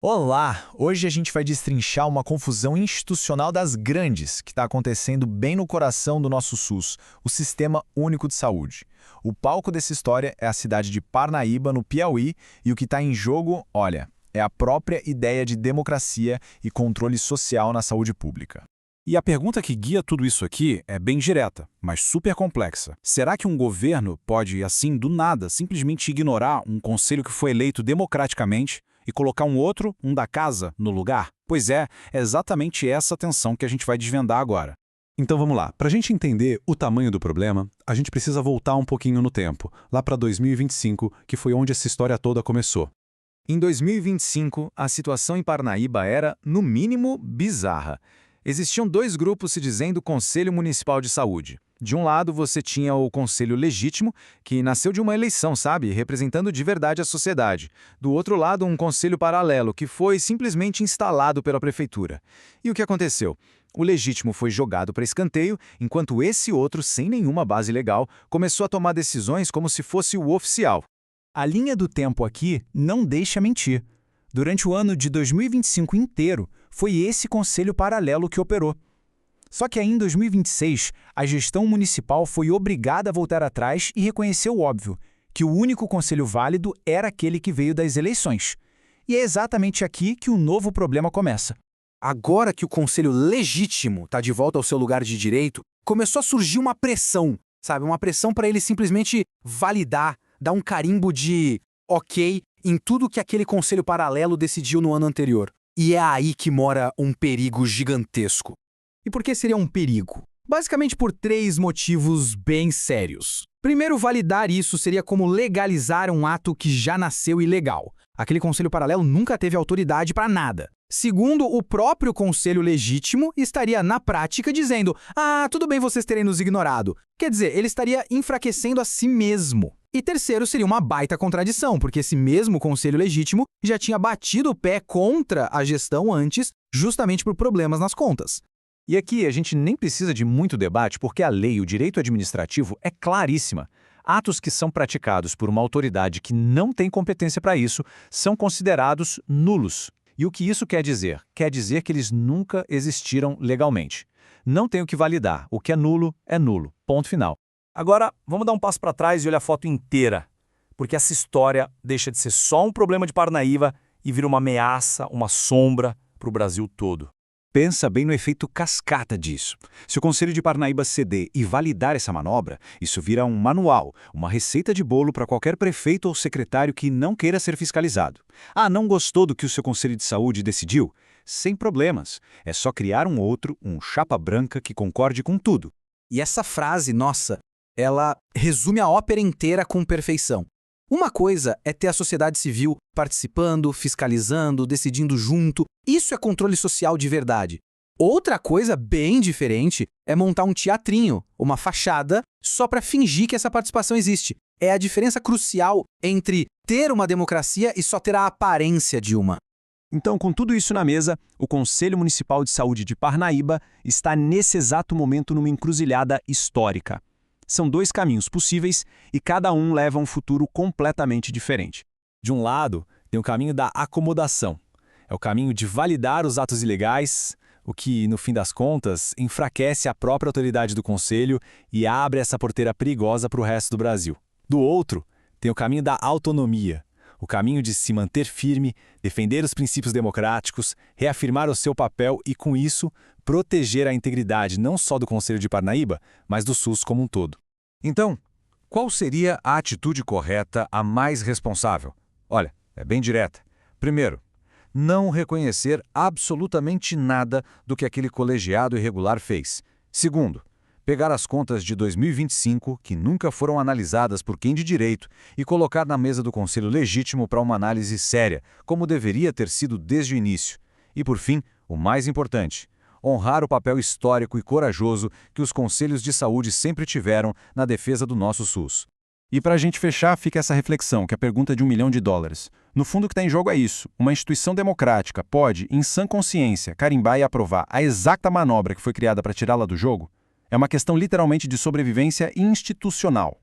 Olá! Hoje a gente vai destrinchar uma confusão institucional das grandes que está acontecendo bem no coração do nosso SUS, o Sistema Único de Saúde. O palco dessa história é a cidade de Parnaíba, no Piauí, e o que está em jogo, olha, é a própria ideia de democracia e controle social na saúde pública. E a pergunta que guia tudo isso aqui é bem direta, mas super complexa. Será que um governo pode, assim, do nada, simplesmente ignorar um conselho que foi eleito democraticamente e colocar um outro, um da casa, no lugar? Pois é exatamente essa tensão que a gente vai desvendar agora. Então vamos lá. Para a gente entender o tamanho do problema, a gente precisa voltar um pouquinho no tempo, lá para 2025, que foi onde essa história toda começou. Em 2025, a situação em Parnaíba era, no mínimo, bizarra. Existiam dois grupos se dizendo Conselho Municipal de Saúde. De um lado, você tinha o Conselho Legítimo, que nasceu de uma eleição, sabe? Representando de verdade a sociedade. Do outro lado, um Conselho Paralelo, que foi simplesmente instalado pela Prefeitura. E o que aconteceu? O legítimo foi jogado para escanteio, enquanto esse outro, sem nenhuma base legal, começou a tomar decisões como se fosse o oficial. A linha do tempo aqui não deixa mentir. Durante o ano de 2025 inteiro, foi esse conselho paralelo que operou. Só que aí em 2026, a gestão municipal foi obrigada a voltar atrás e reconheceu o óbvio, que o único conselho válido era aquele que veio das eleições. E é exatamente aqui que o novo problema começa. Agora que o conselho legítimo está de volta ao seu lugar de direito, começou a surgir uma pressão, sabe? Uma pressão para ele simplesmente validar, dar um carimbo de ok em tudo que aquele conselho paralelo decidiu no ano anterior. E é aí que mora um perigo gigantesco. E por que seria um perigo? Basicamente por três motivos bem sérios. Primeiro, validar isso seria como legalizar um ato que já nasceu ilegal. Aquele conselho paralelo nunca teve autoridade para nada. Segundo, o próprio conselho legítimo estaria, na prática, dizendo tudo bem vocês terem nos ignorado. Quer dizer, ele estaria enfraquecendo a si mesmo. E terceiro, seria uma baita contradição, porque esse mesmo conselho legítimo já tinha batido o pé contra a gestão antes, justamente por problemas nas contas. E aqui a gente nem precisa de muito debate, porque a lei, o direito administrativo, é claríssima. Atos que são praticados por uma autoridade que não tem competência para isso são considerados nulos. E o que isso quer dizer? Quer dizer que eles nunca existiram legalmente. Não tem o que validar. O que é nulo, ponto final. Agora, vamos dar um passo para trás e olhar a foto inteira, porque essa história deixa de ser só um problema de Parnaíba e vira uma ameaça, uma sombra para o Brasil todo. Pensa bem no efeito cascata disso. Se o Conselho de Parnaíba ceder e validar essa manobra, isso vira um manual, uma receita de bolo para qualquer prefeito ou secretário que não queira ser fiscalizado. Não gostou do que o seu Conselho de Saúde decidiu? Sem problemas. É só criar um outro, um chapa branca que concorde com tudo. E essa frase, nossa, ela resume a ópera inteira com perfeição. Uma coisa é ter a sociedade civil participando, fiscalizando, decidindo junto. Isso é controle social de verdade. Outra coisa bem diferente é montar um teatrinho, uma fachada, só para fingir que essa participação existe. É a diferença crucial entre ter uma democracia e só ter a aparência de uma. Então, com tudo isso na mesa, o Conselho Municipal de Saúde de Parnaíba está nesse exato momento numa encruzilhada histórica. São dois caminhos possíveis e cada um leva a um futuro completamente diferente. De um lado, tem o caminho da acomodação. É o caminho de validar os atos ilegais, o que, no fim das contas, enfraquece a própria autoridade do Conselho e abre essa porteira perigosa para o resto do Brasil. Do outro, tem o caminho da autonomia. O caminho de se manter firme, defender os princípios democráticos, reafirmar o seu papel e, com isso, proteger a integridade não só do Conselho de Parnaíba, mas do SUS como um todo. Então, qual seria a atitude correta, a mais responsável? Olha, é bem direta. Primeiro, não reconhecer absolutamente nada do que aquele colegiado irregular fez. Segundo, pegar as contas de 2025, que nunca foram analisadas por quem de direito, e colocar na mesa do Conselho Legítimo para uma análise séria, como deveria ter sido desde o início. E, por fim, o mais importante, honrar o papel histórico e corajoso que os conselhos de saúde sempre tiveram na defesa do nosso SUS. E para a gente fechar, fica essa reflexão, que é a pergunta de $1 milhão. No fundo, o que está em jogo é isso. Uma instituição democrática pode, em sã consciência, carimbar e aprovar a exata manobra que foi criada para tirá-la do jogo? É uma questão literalmente de sobrevivência institucional.